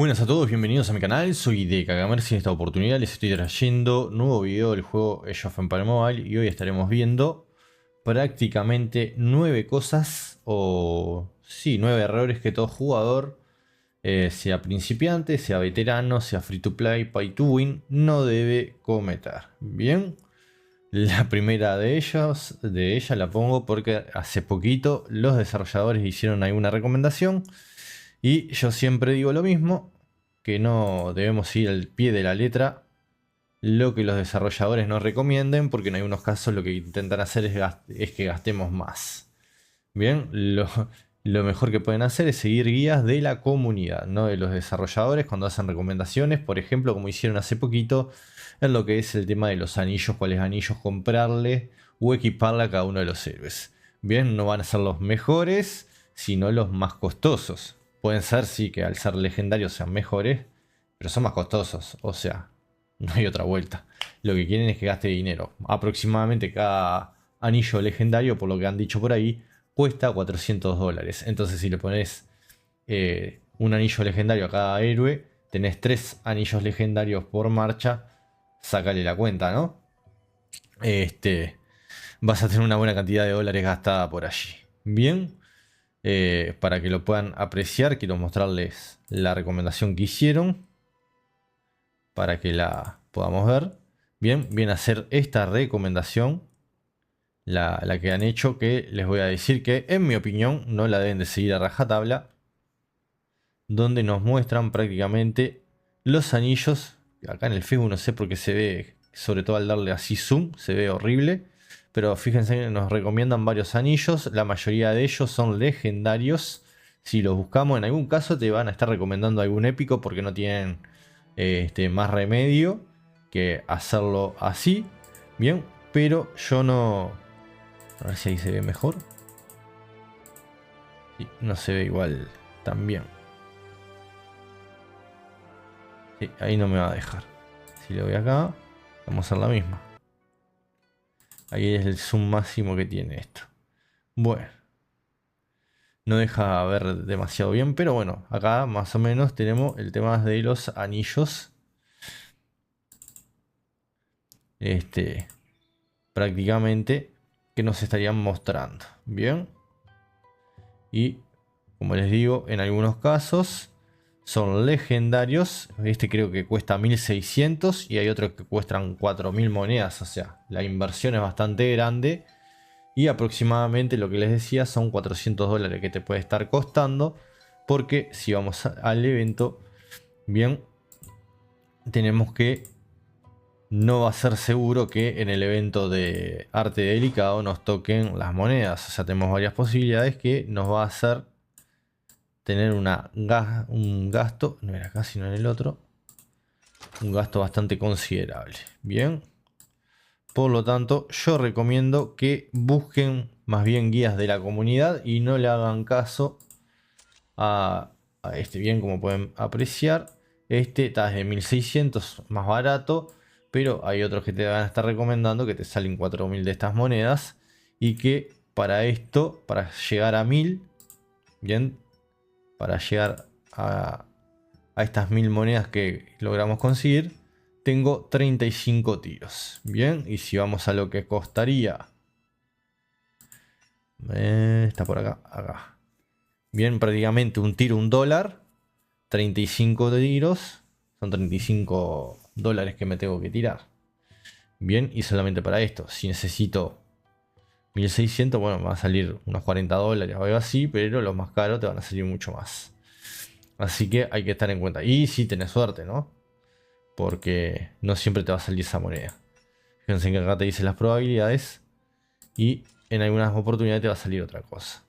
Buenas a todos, bienvenidos a mi canal, soy de Kagamercy. En esta oportunidad les estoy trayendo nuevo video del juego Age of Empires Mobile y hoy estaremos viendo prácticamente 9 cosas, o sí, 9 errores que todo jugador, sea principiante, sea veterano, sea free to play, pay to win, no debe cometer. Bien, la primera de ellas, la pongo porque hace poquito los desarrolladores hicieron alguna recomendación. Y yo siempre digo lo mismo, que no debemos ir al pie de la letra lo que los desarrolladores nos recomienden, porque en algunos casos lo que intentan hacer es que gastemos más. Bien, lo mejor que pueden hacer es seguir guías de la comunidad, no de los desarrolladores cuando hacen recomendaciones, por ejemplo, como hicieron hace poquito en lo que es el tema de los anillos, cuáles anillos comprarle o equiparle a cada uno de los héroes. Bien, no van a ser los mejores, sino los más costosos. Pueden ser, sí, que al ser legendarios sean mejores, pero son más costosos, o sea, no hay otra vuelta. Lo que quieren es que gaste dinero. Aproximadamente cada anillo legendario, por lo que han dicho por ahí, cuesta $400. Entonces si le pones un anillo legendario a cada héroe, tenés 3 anillos legendarios por marcha, sácale la cuenta, ¿no? Vas a tener una buena cantidad de dólares gastada por allí. Bien, para que lo puedan apreciar, quiero mostrarles la recomendación que hicieron para que la podamos ver. Bien, viene a ser esta recomendación, la que han hecho, que les voy a decir que en mi opinión no la deben de seguir a rajatabla, donde nos muestran prácticamente los anillos. Acá en el Facebook no sé por qué se ve, sobre todo al darle así zoom, se ve horrible. Pero fíjense que nos recomiendan varios anillos, la mayoría de ellos son legendarios. Si los buscamos, en algún caso te van a estar recomendando algún épico porque no tienen más remedio que hacerlo así. Bien, pero yo no... A ver si ahí se ve mejor. Sí, no se ve igual tan bien. Sí, ahí no me va a dejar. Si le voy acá, vamos a hacer la misma. Ahí es el zoom máximo que tiene esto. Bueno, no deja ver demasiado bien, pero bueno, acá más o menos tenemos el tema de los anillos. Prácticamente que nos estarían mostrando. Bien. Y como les digo, en algunos casos son legendarios. Este creo que cuesta 1600 y hay otros que cuestan 4000 monedas. O sea, la inversión es bastante grande. Y aproximadamente lo que les decía son $400 que te puede estar costando. Porque si vamos al evento, bien, tenemos que... No va a ser seguro que en el evento de arte delicado nos toquen las monedas. O sea, tenemos varias posibilidades que nos va a hacer tener un gasto, no era acá sino en el otro, un gasto bastante considerable. Bien, por lo tanto yo recomiendo que busquen más bien guías de la comunidad y no le hagan caso a este. Bien, como pueden apreciar, este está de 1600, más barato, pero hay otros que te van a estar recomendando que te salen 4000 de estas monedas y que para esto, para llegar a 1000, bien, para llegar a estas 1000 monedas que logramos conseguir, tengo 35 tiros. Bien, y si vamos a lo que costaría, está por acá, acá. Bien, prácticamente un tiro, $1. 35 tiros, son $35 que me tengo que tirar. Bien, y solamente para esto, si necesito 1600, bueno, me va a salir unos $40 o algo así, pero los más caros te van a salir mucho más. Así que hay que estar en cuenta. Y si tenés suerte, ¿no? Porque no siempre te va a salir esa moneda. Fíjense que acá te dice las probabilidades y en algunas oportunidades te va a salir otra cosa.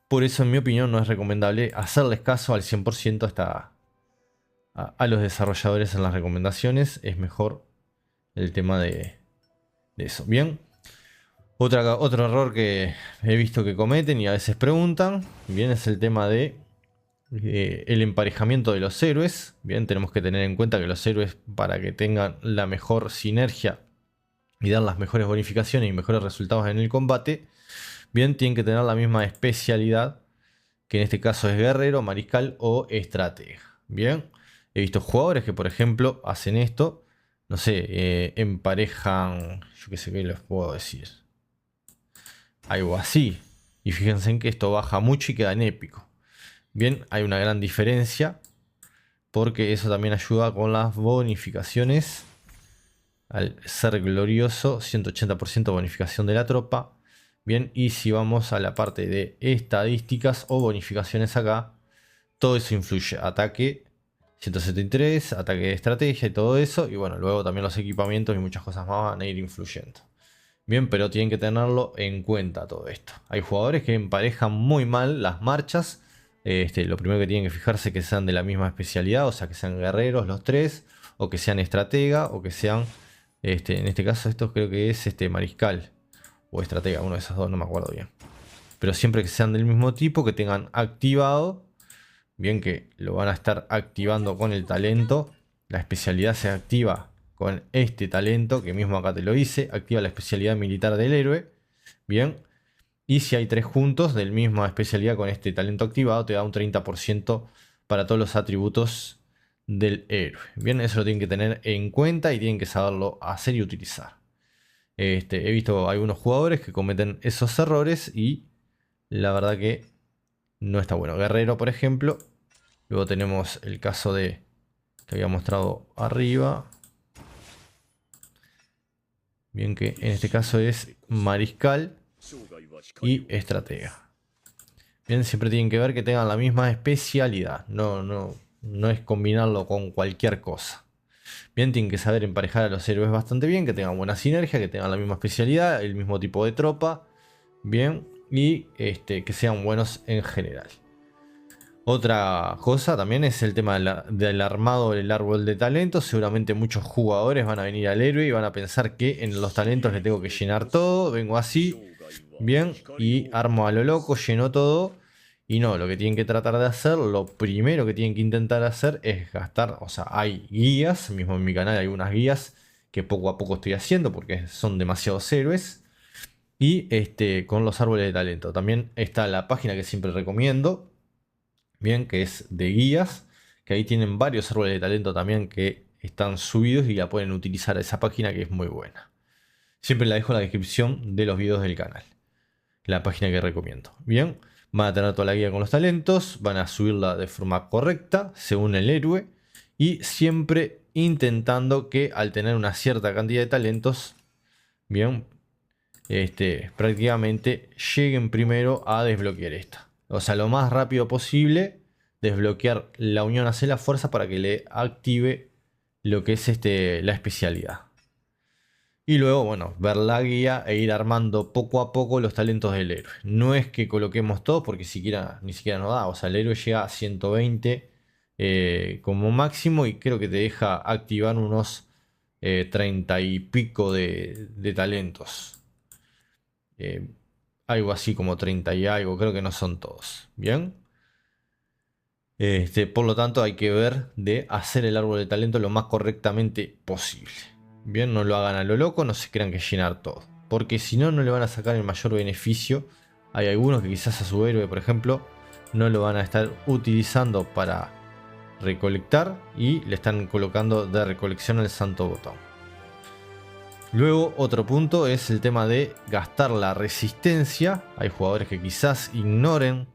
Por eso, en mi opinión, no es recomendable hacerles caso al 100% a los desarrolladores en las recomendaciones. Es mejor el tema de eso. Bien. Otro error que he visto que cometen y a veces preguntan, bien, es el tema de el emparejamiento de los héroes. Bien, tenemos que tener en cuenta que los héroes, para que tengan la mejor sinergia y dar las mejores bonificaciones y mejores resultados en el combate, bien, tienen que tener la misma especialidad, que en este caso es guerrero, mariscal o estratega. Bien, He visto jugadores que, por ejemplo, hacen esto. No sé, emparejan... Yo qué sé qué les puedo decir. Algo así. Y fíjense en que esto baja mucho y queda en épico. Bien, hay una gran diferencia. Porque eso también ayuda con las bonificaciones. Al ser glorioso, 180% bonificación de la tropa. Bien, y si vamos a la parte de estadísticas o bonificaciones acá, todo eso influye. Ataque 173, ataque de estrategia y todo eso. Y bueno, luego también los equipamientos y muchas cosas más van a ir influyendo. Bien, pero tienen que tenerlo en cuenta todo esto. Hay jugadores que emparejan muy mal las marchas. Lo primero que tienen que fijarse es que sean de la misma especialidad, o sea, que sean guerreros los tres, o que sean estratega, o que sean, en este caso esto creo que es mariscal, o estratega, uno de esos dos, no me acuerdo bien. Pero siempre que sean del mismo tipo, que tengan activado, bien que lo van a estar activando con el talento. La especialidad se activa con este talento, que mismo acá te lo hice, activa la especialidad militar del héroe. Bien. Y si hay tres juntos del misma especialidad con este talento activado, te da un 30% para todos los atributos del héroe. Bien, eso lo tienen que tener en cuenta y tienen que saberlo hacer y utilizar. He visto algunos jugadores que cometen esos errores y la verdad que no está bueno. Guerrero, por ejemplo. Luego tenemos el caso de que había mostrado arriba. Bien, que en este caso es mariscal y estratega. Bien, siempre tienen que ver que tengan la misma especialidad. No es combinarlo con cualquier cosa. Bien, tienen que saber emparejar a los héroes bastante bien, que tengan buena sinergia, que tengan la misma especialidad, el mismo tipo de tropa. Bien, y que sean buenos en general. Otra cosa también es el tema del armado del árbol de talentos. Seguramente muchos jugadores van a venir al héroe y van a pensar que en los talentos le tengo que llenar todo. Vengo así, bien, y armo a lo loco, lleno todo. Y no, lo que tienen que tratar de hacer, lo primero que tienen que intentar hacer es gastar, o sea, hay guías, mismo en mi canal hay unas guías que poco a poco estoy haciendo porque son demasiados héroes. Y con los árboles de talento. También está la página que siempre recomiendo. Bien, que es de guías, que ahí tienen varios árboles de talento también que están subidos y la pueden utilizar esa página que es muy buena. Siempre la dejo en la descripción de los videos del canal, la página que recomiendo. Bien, van a tener toda la guía con los talentos, van a subirla de forma correcta según el héroe y siempre intentando que al tener una cierta cantidad de talentos, bien, prácticamente lleguen primero a desbloquear esta. O sea, lo más rápido posible, desbloquear la unión hacia la fuerza para que le active lo que es la especialidad. Y luego, bueno, ver la guía e ir armando poco a poco los talentos del héroe. No es que coloquemos todo porque ni siquiera nos da. O sea, el héroe llega a 120 como máximo y creo que te deja activar unos 30 y pico de talentos. Algo así como 30 y algo, creo que no son todos. Bien. Por lo tanto, hay que ver de hacer el árbol de talento lo más correctamente posible. Bien, no lo hagan a lo loco, no se crean que llenar todo. Porque si no, no le van a sacar el mayor beneficio. Hay algunos que quizás a su héroe, por ejemplo, no lo van a estar utilizando para recolectar y le están colocando de recolección el santo botón. Luego otro punto es el tema de gastar la resistencia. Hay jugadores que quizás ignoren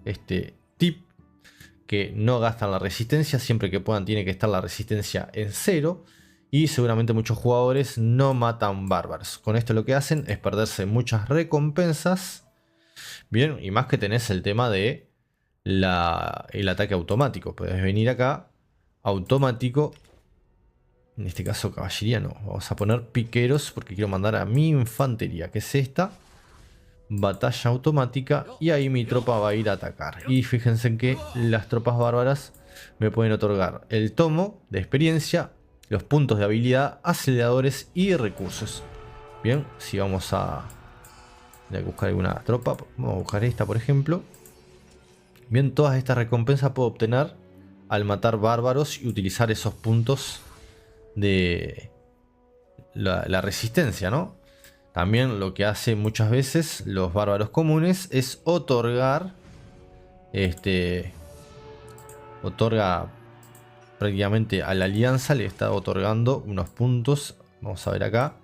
este tip, que no gastan la resistencia, siempre que puedan tiene que estar la resistencia en 0. Y seguramente muchos jugadores no matan bárbaros. Con esto lo que hacen es perderse muchas recompensas. Bien, y más que tenés el tema de el ataque automático. Puedes venir acá, automático. En este caso caballería no. Vamos a poner piqueros porque quiero mandar a mi infantería, que es esta. Batalla automática. Y ahí mi tropa va a ir a atacar. Y fíjense en que las tropas bárbaras me pueden otorgar el tomo de experiencia, los puntos de habilidad, aceleradores y recursos. Bien, si vamos a buscar alguna tropa, vamos a buscar esta por ejemplo. Bien, todas estas recompensas puedo obtener al matar bárbaros y utilizar esos puntos de la resistencia, ¿no? También lo que hace muchas veces los bárbaros comunes es otorga prácticamente a la alianza le está otorgando unos puntos. Vamos a ver acá.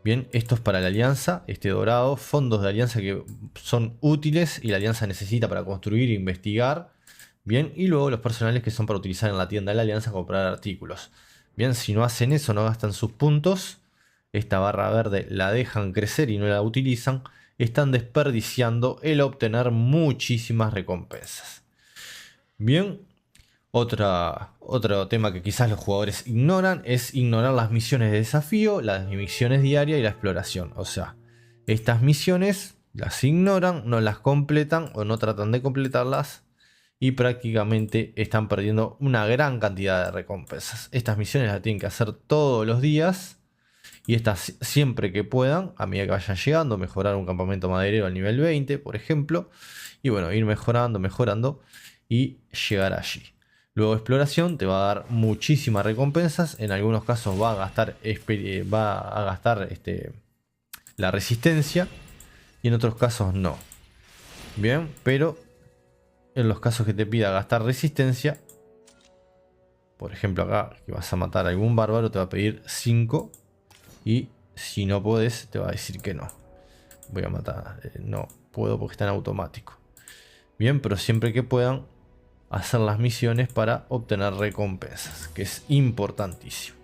Bien, esto es para la alianza, este dorado, fondos de alianza que son útiles y la alianza necesita para construir e investigar. Bien, y luego los personales que son para utilizar en la tienda de la alianza comprar artículos. Bien, si no hacen eso, no gastan sus puntos, esta barra verde la dejan crecer y no la utilizan, están desperdiciando el obtener muchísimas recompensas. Bien, otro tema que quizás los jugadores ignoran es ignorar las misiones de desafío, las misiones diarias y la exploración. O sea, estas misiones las ignoran, no las completan o no tratan de completarlas y prácticamente están perdiendo una gran cantidad de recompensas. Estas misiones las tienen que hacer todos los días y estas siempre que puedan, a medida que vayan llegando, mejorar un campamento maderero al nivel 20, por ejemplo. Y bueno, ir mejorando y llegar allí. Luego exploración te va a dar muchísimas recompensas. En algunos casos va a gastar la resistencia y en otros casos no. Bien, pero en los casos que te pida gastar resistencia, por ejemplo acá que vas a matar a algún bárbaro, te va a pedir 5 y si no puedes te va a decir que no. Voy a matar, no puedo porque está en automático. Bien, pero siempre que puedan hacer las misiones para obtener recompensas, que es importantísimo.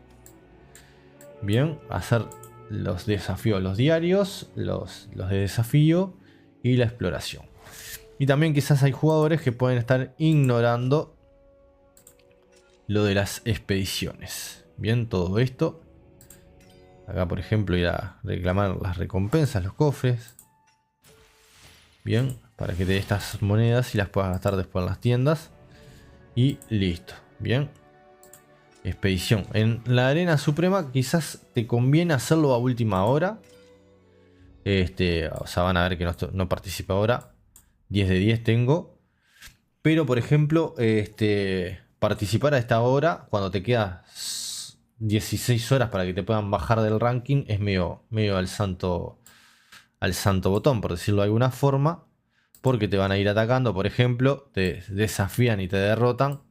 Bien, hacer los desafíos, los diarios, los de desafío y la exploración. Y también quizás hay jugadores que pueden estar ignorando lo de las expediciones. Bien, todo esto. Acá por ejemplo ir a reclamar las recompensas, los cofres. Bien, para que te dé estas monedas y las puedas gastar después en las tiendas. Y listo, bien. Expedición. En la arena suprema quizás te conviene hacerlo a última hora. O sea, van a ver que no participa ahora. 10 de 10 tengo. Pero por ejemplo, participar a esta hora, cuando te quedas 16 horas para que te puedan bajar del ranking, es medio al santo botón, por decirlo de alguna forma. Porque te van a ir atacando, por ejemplo, te desafían y te derrotan.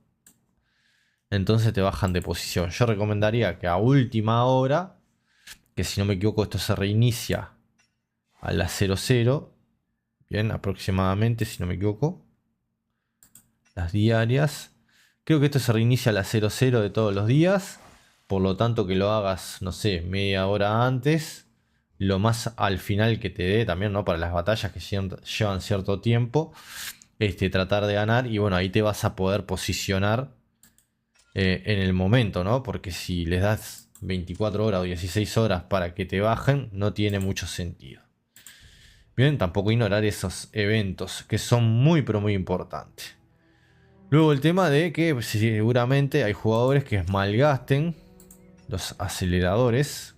Entonces te bajan de posición. Yo recomendaría que a última hora, que si no me equivoco esto se reinicia a las 00. Bien, aproximadamente, si no me equivoco. Las diarias. Creo que esto se reinicia a las 00 de todos los días. Por lo tanto que lo hagas, no sé, media hora antes. Lo más al final que te dé también, ¿no? Para las batallas que llevan cierto tiempo. Tratar de ganar. Y bueno, ahí te vas a poder posicionar en el momento, ¿no? Porque si les das 24 horas o 16 horas para que te bajen, no tiene mucho sentido. Bien, tampoco ignorar esos eventos que son muy pero muy importantes. Luego el tema de que seguramente hay jugadores que malgasten los aceleradores.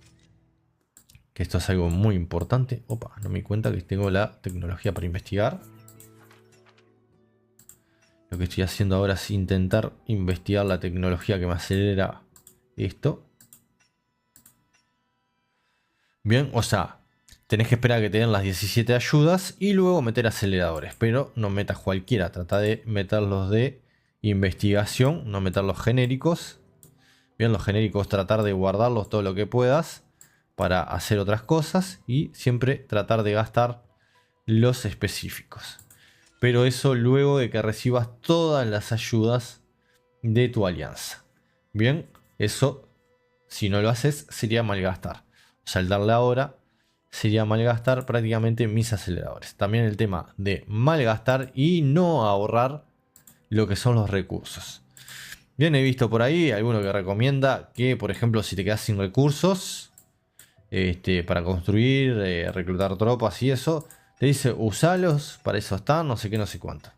Que esto es algo muy importante. Opa, no me di cuenta que tengo la tecnología para investigar. Lo que estoy haciendo ahora es intentar investigar la tecnología que me acelera esto. Bien, o sea, tenés que esperar a que te den las 17 ayudas y luego meter aceleradores. Pero no metas cualquiera, trata de meter los de investigación, no meter los genéricos. Bien, los genéricos tratar de guardarlos todo lo que puedas para hacer otras cosas y siempre tratar de gastar los específicos. Pero eso luego de que recibas todas las ayudas de tu alianza. Bien, eso si no lo haces sería malgastar. O sea, al darle ahora sería malgastar prácticamente mis aceleradores. También el tema de malgastar y no ahorrar lo que son los recursos. Bien, he visto por ahí alguno que recomienda que, por ejemplo, si te quedas sin recursos para construir, reclutar tropas y eso, te dice usalos, para eso están, no sé qué, no sé cuánto.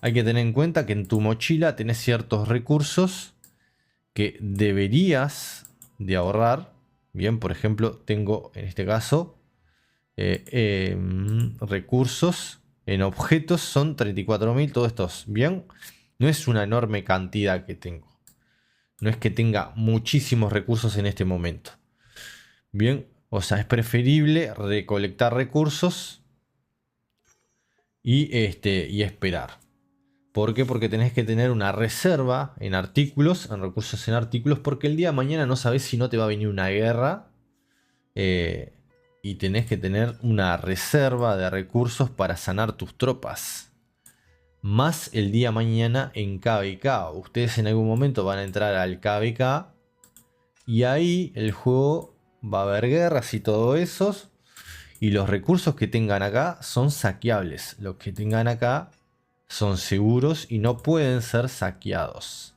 Hay que tener en cuenta que en tu mochila tenés ciertos recursos que deberías de ahorrar. Bien, por ejemplo, tengo en este caso recursos en objetos, son 34.000, todos estos. Bien, no es una enorme cantidad que tengo. No es que tenga muchísimos recursos en este momento. Bien, o sea, es preferible recolectar recursos y esperar. ¿Por qué? Porque tenés que tener una reserva en artículos, en recursos en artículos, porque el día de mañana no sabés si no te va a venir una guerra. Y tenés que tener una reserva de recursos para sanar tus tropas. Más el día de mañana en KvK. Ustedes en algún momento van a entrar al KvK. Y ahí el juego va a haber guerras y todo eso. Y los recursos que tengan acá son saqueables. Los que tengan acá son seguros y no pueden ser saqueados.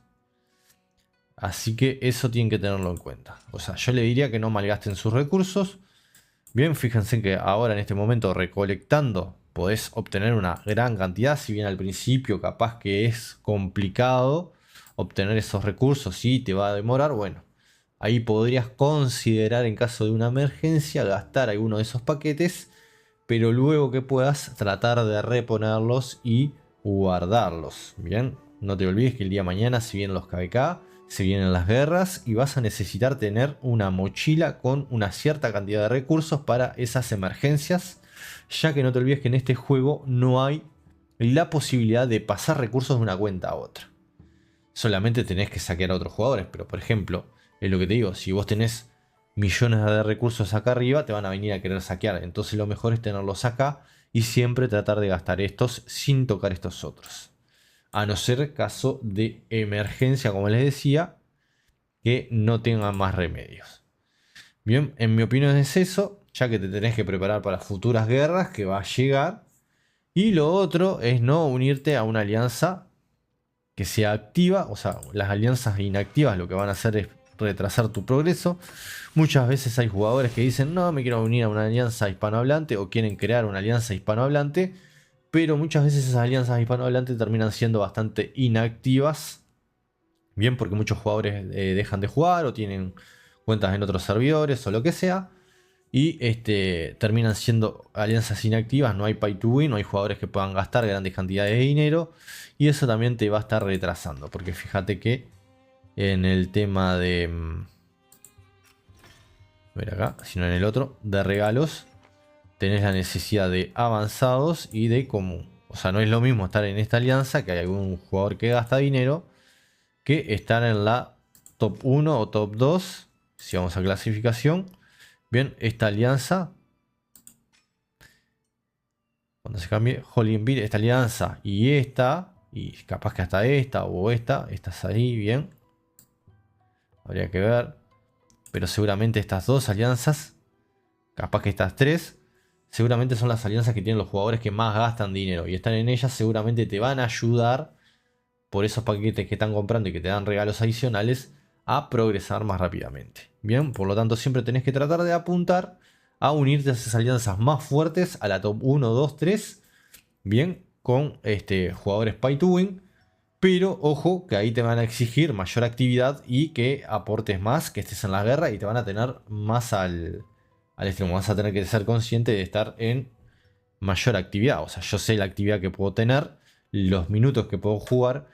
Así que eso tienen que tenerlo en cuenta. O sea, yo le diría que no malgasten sus recursos. Bien, fíjense que ahora en este momento recolectando podés obtener una gran cantidad. Si bien al principio capaz que es complicado obtener esos recursos y te va a demorar. Bueno, ahí podrías considerar en caso de una emergencia gastar alguno de esos paquetes. Pero luego que puedas tratar de reponerlos y guardarlos. Bien, no te olvides que el día de mañana si vienen los KvK, se vienen las guerras y vas a necesitar tener una mochila con una cierta cantidad de recursos para esas emergencias. Ya que no te olvides que en este juego no hay la posibilidad de pasar recursos de una cuenta a otra. Solamente tenés que saquear a otros jugadores. Pero por ejemplo, es lo que te digo, si vos tenés millones de recursos acá arriba, te van a venir a querer saquear. Entonces lo mejor es tenerlos acá y siempre tratar de gastar estos sin tocar estos otros. A no ser caso de emergencia, como les decía, que no tengan más remedios. Bien, en mi opinión es eso, ya que te tenés que preparar para futuras guerras que va a llegar. Y lo otro es no unirte a una alianza que sea activa. O sea, las alianzas inactivas lo que van a hacer es retrasar tu progreso. Muchas veces hay jugadores que dicen no, me quiero unir a una alianza hispanohablante o quieren crear una alianza hispanohablante, pero muchas veces esas alianzas hispanohablantes terminan siendo bastante inactivas. Bien, porque muchos jugadores dejan de jugar o tienen cuentas en otros servidores o lo que sea. Y terminan siendo alianzas inactivas, no hay pay to win, no hay jugadores que puedan gastar grandes cantidades de dinero. Y eso también te va a estar retrasando, porque fíjate que en el tema de... A ver acá, sino en el otro, de regalos, tenés la necesidad de avanzados y de común. O sea, no es lo mismo estar en esta alianza, que hay algún jugador que gasta dinero, que estar en la top 1 o top 2, si vamos a clasificación. Bien, esta alianza, cuando se cambie Holy Beat, esta alianza y esta, y capaz que hasta esta o esta, estás ahí, bien. Habría que ver. Pero seguramente estas dos alianzas, capaz que estas tres, seguramente son las alianzas que tienen los jugadores que más gastan dinero. Y están en ellas, seguramente te van a ayudar por esos paquetes que están comprando y que te dan regalos adicionales a progresar más rápidamente. Bien, por lo tanto siempre tenés que tratar de apuntar a unirte a esas alianzas más fuertes, a la top 1, 2, 3. Bien, con jugadores pay to win. Pero ojo que ahí te van a exigir mayor actividad y que aportes más, que estés en la guerra y te van a tener más al extremo. Vas a tener que ser consciente de estar en mayor actividad. O sea, yo sé la actividad que puedo tener, los minutos que puedo jugar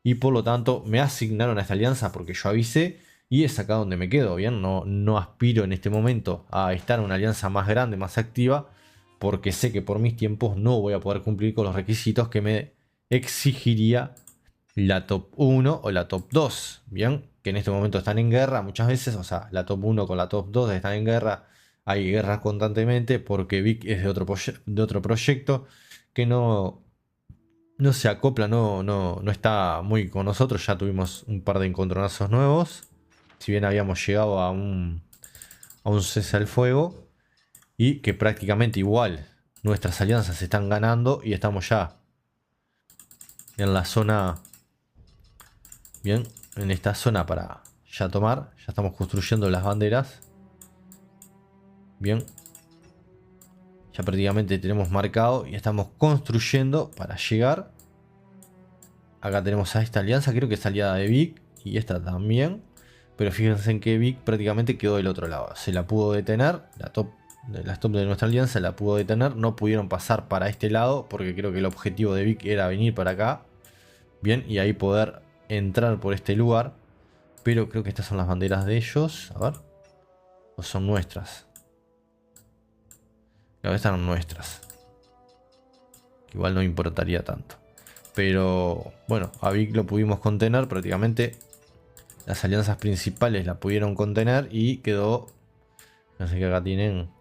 y por lo tanto me asignaron a esta alianza porque yo avisé y es acá donde me quedo. Bien, no aspiro en este momento a estar en una alianza más grande, más activa, porque sé que por mis tiempos no voy a poder cumplir con los requisitos que me exigiría la top 1 o la top 2, bien, que en este momento están en guerra muchas veces. O sea, la top 1 con la top 2 están en guerra, hay guerras constantemente porque Vic es de otro proyecto que no se acopla, no está muy con nosotros. Ya tuvimos un par de encontronazos nuevos, si bien habíamos llegado a un cese al fuego y que prácticamente igual nuestras alianzas están ganando y estamos ya en la zona. Bien, en esta zona para ya tomar. Ya estamos construyendo las banderas. Bien. Ya prácticamente tenemos marcado y estamos construyendo para llegar. Acá tenemos a esta alianza, creo que es aliada de Vic. Y esta también. Pero fíjense en que Vic prácticamente quedó del otro lado. Se la pudo detener. La top de nuestra alianza la pudo detener. No pudieron pasar para este lado porque creo que el objetivo de Vic era venir para acá. Bien, y ahí poder entrar por este lugar. Pero creo que estas son las banderas de ellos. A ver. O son nuestras. Creo que estas son nuestras. Igual no importaría tanto. Pero bueno, a Vic lo pudimos contener prácticamente. Las alianzas principales la pudieron contener y quedó... No sé qué acá tienen.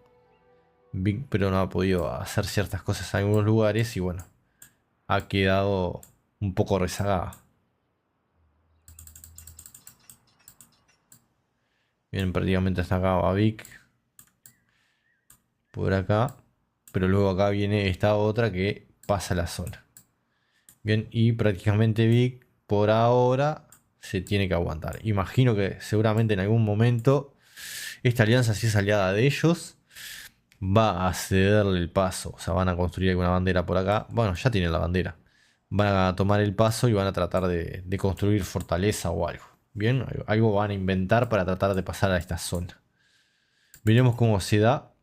Vic, pero no ha podido hacer ciertas cosas en algunos lugares y bueno, ha quedado un poco rezagada. Bien, prácticamente hasta acá va Vic. Por acá. Pero luego acá viene esta otra que pasa la zona. Bien, y prácticamente Vic por ahora se tiene que aguantar. Imagino que seguramente en algún momento esta alianza, si es aliada de ellos, va a cederle el paso. O sea, van a construir alguna bandera por acá. Bueno, ya tienen la bandera. Van a tomar el paso y van a tratar de construir fortaleza o algo. Bien, algo van a inventar para tratar de pasar a esta zona. Veremos cómo se da.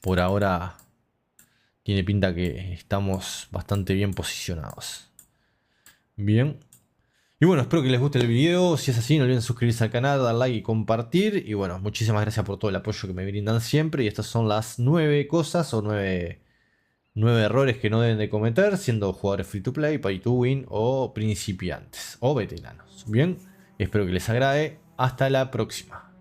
Por ahora tiene pinta que estamos bastante bien posicionados. Bien. Y bueno, espero que les guste el video. Si es así, no olviden suscribirse al canal, dar like y compartir. Y bueno, muchísimas gracias por todo el apoyo que me brindan siempre. Y estas son las 9 cosas o 9 errores que no deben de cometer siendo jugadores free to play, pay to win o principiantes o veteranos. Bien, espero que les agrade. Hasta la próxima.